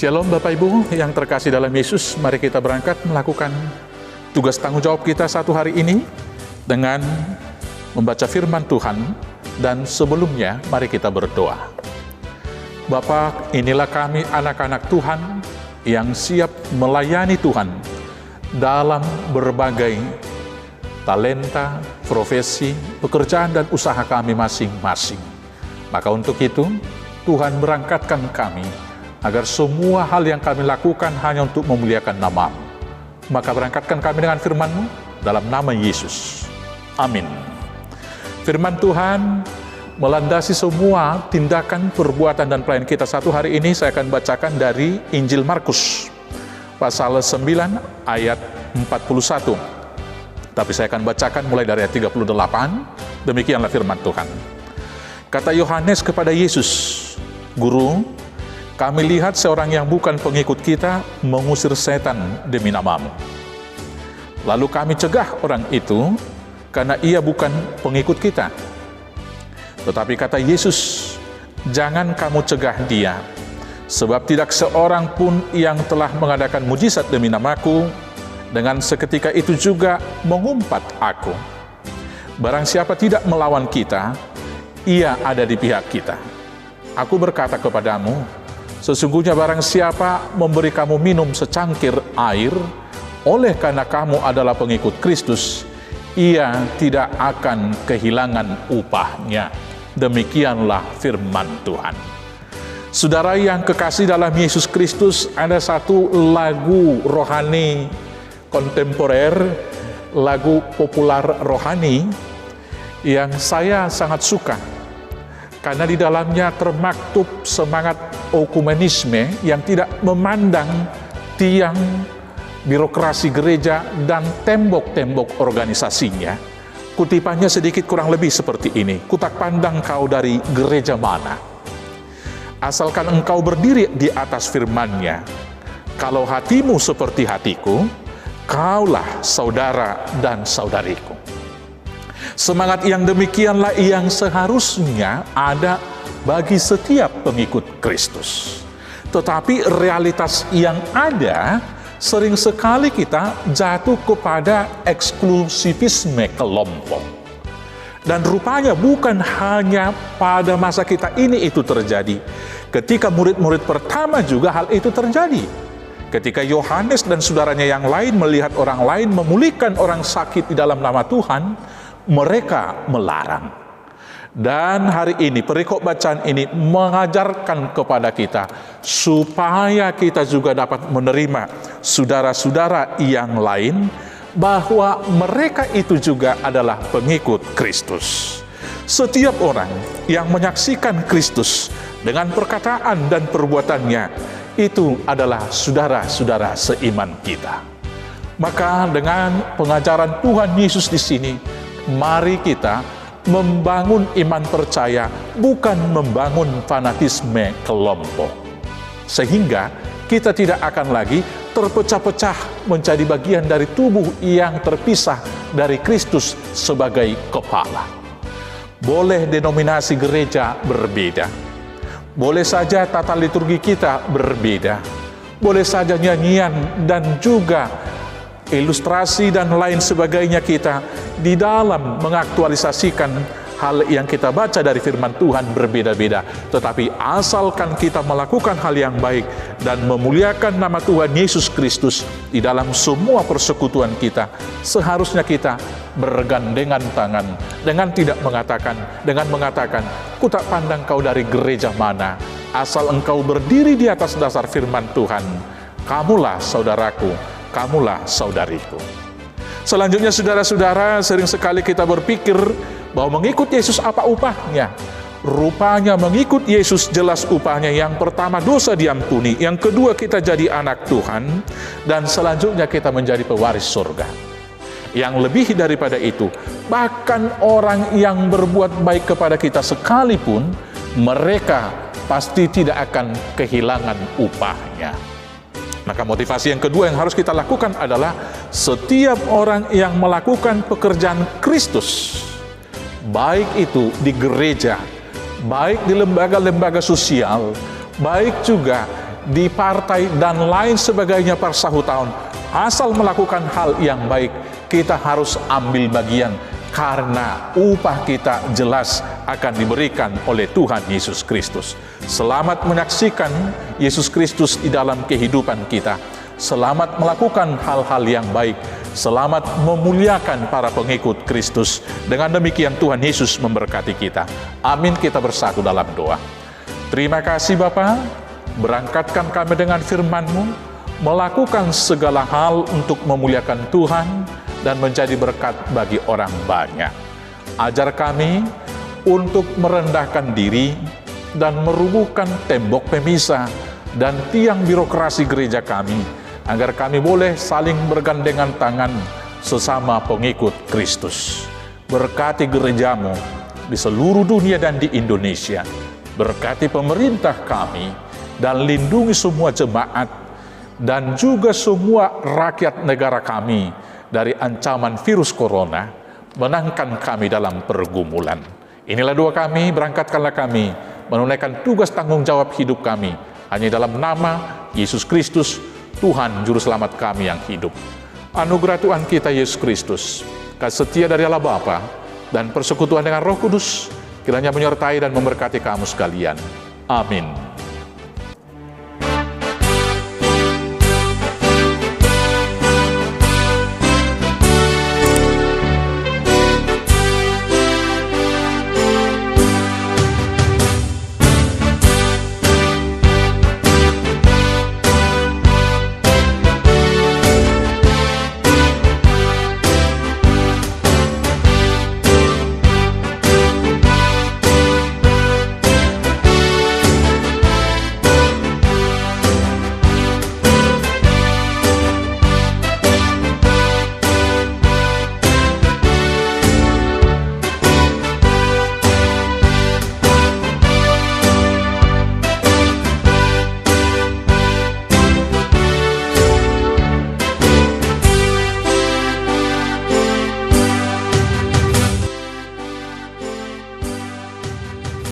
Shalom Bapak Ibu yang terkasih dalam Yesus, mari kita berangkat melakukan tugas tanggung jawab kita satu hari ini dengan membaca firman Tuhan, dan sebelumnya mari kita berdoa. Bapa, inilah kami anak-anak Tuhan yang siap melayani Tuhan dalam berbagai talenta, profesi, pekerjaan dan usaha kami masing-masing. Maka untuk itu, Tuhan berangkatkan kami agar semua hal yang kami lakukan hanya untuk memuliakan nama-Mu. Maka berangkatkan kami dengan firman-Mu dalam nama Yesus. Amin. Firman Tuhan melandasi semua tindakan, perbuatan, dan pelayanan kita satu hari ini. Saya akan bacakan dari Injil Markus, pasal 9 ayat 41. Tapi saya akan bacakan mulai dari ayat 38. Demikianlah firman Tuhan. Kata Yohanes kepada Yesus, "Guru, kami lihat seorang yang bukan pengikut kita mengusir setan demi nama-Mu. Lalu kami cegah orang itu karena ia bukan pengikut kita." Tetapi kata Yesus, "Jangan kamu cegah dia, sebab tidak seorang pun yang telah mengadakan mujizat demi nama-Ku, dengan seketika itu juga mengumpat Aku. Barang siapa tidak melawan kita, ia ada di pihak kita. Aku berkata kepadamu, sesungguhnya barang siapa memberi kamu minum secangkir air, oleh karena kamu adalah pengikut Kristus, ia tidak akan kehilangan upahnya." Demikianlah firman Tuhan. Saudara yang kekasih dalam Yesus Kristus, ada satu lagu rohani kontemporer, lagu populer rohani yang saya sangat suka, karena di dalamnya termaktub semangat okumenisme yang tidak memandang tiang birokrasi gereja dan tembok-tembok organisasinya. Kutipannya sedikit kurang lebih seperti ini: "Kutak pandang kau dari gereja mana, asalkan engkau berdiri di atas firman-Nya. Kalau hatimu seperti hatiku, kaulah saudara dan saudariku." Semangat yang demikianlah yang seharusnya ada bagi setiap pengikut Kristus. Tetapi realitas yang ada, sering sekali kita jatuh kepada eksklusivisme kelompok. Dan rupanya bukan hanya pada masa kita ini itu terjadi. Ketika murid-murid pertama juga hal itu terjadi. Ketika Yohanes dan saudaranya yang lain melihat orang lain memulihkan orang sakit di dalam nama Tuhan, mereka melarang. Dan hari ini perikop bacaan ini mengajarkan kepada kita supaya kita juga dapat menerima saudara-saudara yang lain, bahwa mereka itu juga adalah pengikut Kristus. Setiap orang yang menyaksikan Kristus dengan perkataan dan perbuatannya, itu adalah saudara-saudara seiman kita. Maka dengan pengajaran Tuhan Yesus di sini, mari kita membangun iman percaya, bukan membangun fanatisme kelompok. Sehingga kita tidak akan lagi terpecah-pecah menjadi bagian dari tubuh yang terpisah dari Kristus sebagai kepala. Boleh denominasi gereja berbeda, boleh saja tata liturgi kita berbeda, boleh saja nyanyian dan juga ilustrasi dan lain sebagainya kita di dalam mengaktualisasikan hal yang kita baca dari firman Tuhan berbeda-beda. Tetapi asalkan kita melakukan hal yang baik dan memuliakan nama Tuhan Yesus Kristus di dalam semua persekutuan kita, seharusnya kita bergandengan tangan dengan mengatakan, "Kutak pandang kau dari gereja mana, asal engkau berdiri di atas dasar firman Tuhan, kamulah saudaraku, kamulah saudariku." Selanjutnya saudara-saudara, sering sekali kita berpikir bahwa mengikut Yesus apa upahnya? Rupanya mengikut Yesus jelas upahnya. Yang pertama, dosa diampuni. Yang kedua, kita jadi anak Tuhan. Dan selanjutnya kita menjadi pewaris surga. Yang lebih daripada itu, bahkan orang yang berbuat baik kepada kita sekalipun, mereka pasti tidak akan kehilangan upahnya. Maka motivasi yang kedua yang harus kita lakukan adalah setiap orang yang melakukan pekerjaan Kristus, baik itu di gereja, baik di lembaga-lembaga sosial, baik juga di partai, dan lain sebagainya per tahun. Asal melakukan hal yang baik, kita harus ambil bagian, karena upah kita jelas akan diberikan oleh Tuhan Yesus Kristus. Selamat menyaksikan Yesus Kristus di dalam kehidupan kita. Selamat melakukan hal-hal yang baik. Selamat memuliakan para pengikut Kristus. Dengan demikian Tuhan Yesus memberkati kita. Amin. Kita bersatu dalam doa. Terima kasih Bapa, berangkatkan kami dengan firman-Mu, melakukan segala hal untuk memuliakan Tuhan dan menjadi berkat bagi orang banyak. Ajar kami untuk merendahkan diri dan merubuhkan tembok pemisah dan tiang birokrasi gereja kami, agar kami boleh saling bergandengan tangan sesama pengikut Kristus. Berkati gereja-Mu di seluruh dunia dan di Indonesia. Berkati pemerintah kami dan lindungi semua jemaat dan juga semua rakyat negara kami dari ancaman virus corona. Menangkan kami dalam pergumulan. Inilah doa kami, berangkatkanlah kami menunaikan tugas tanggung jawab hidup kami hanya dalam nama Yesus Kristus, Tuhan Juru Selamat kami yang hidup. Anugerah Tuhan kita Yesus Kristus, kasih setia dari Allah Bapa, dan persekutuan dengan Roh Kudus kiranya menyertai dan memberkati kamu sekalian. Amin.